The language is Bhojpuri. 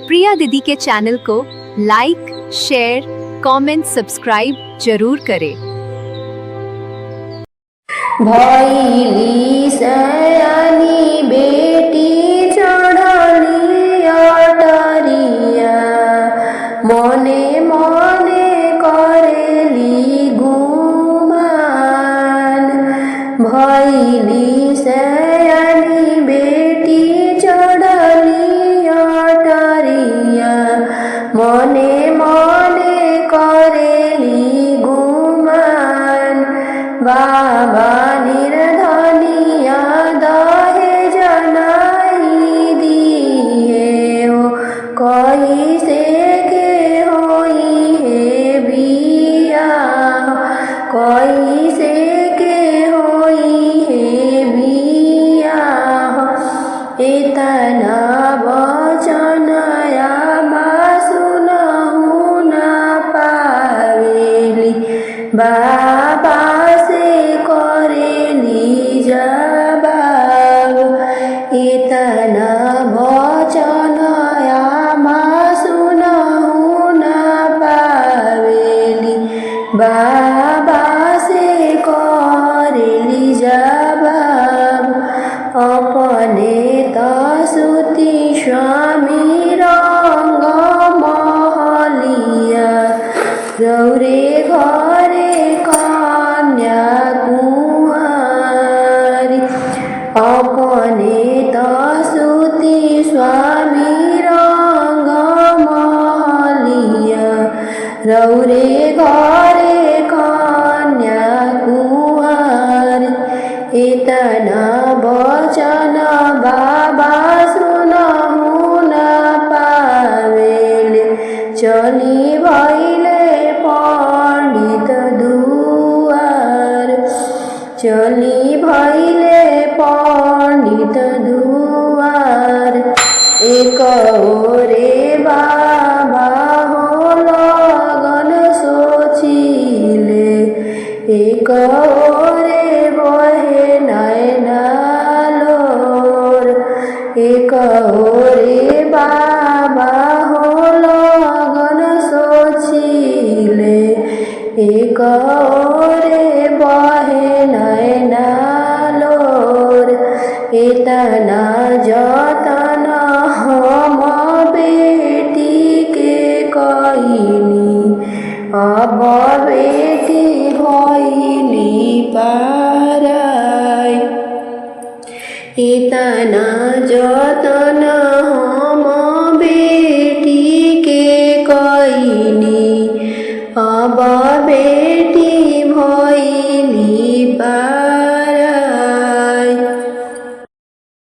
प्रिया दीदी के चैनल को लाइक, शेयर, कमेंट, सब्सक्राइब जरूर करें। भैली सयानी बेटी चढ़ली अटरिया, मने मने करेली गुमान। भैली सयानी बेटी चढ़ली अटरिया, मने मने करेली गुमान। बाबा निर्धनिया दहेज नहीं दिए हो, कैसे के होई है बियाह, कैसे के होई है बियाह। इतना वचन आमा सुनहु ना पावेली, बाबा से करेली जवाब। इतना वचन आमा सुनहु ना पावेली, बाबा से करेली जवाब। अपने तसुती स्वामी रंग महलिया, रौरे घरे कन्या कुंवारी। अपने तसुती स्वामी रंग महलिया, रौरे घरे कन्या कुंवारी। इतना वचन बाबा सुनहु ना पावेले, चली भइले पंडित दुआर, चली भइले पंडित दुआर। एक ओरे बाबा हो लगन सोचिले, एक ओरे बहे नैना लोर। एक ओरे बाबा हो लगन सोचिले, एक ओरे बहे नैना लोर। इतना जतन हम बेटी के कइनी, अब बेटी भइली पाराई। इतना जतन हम बेटी के कइनी, अब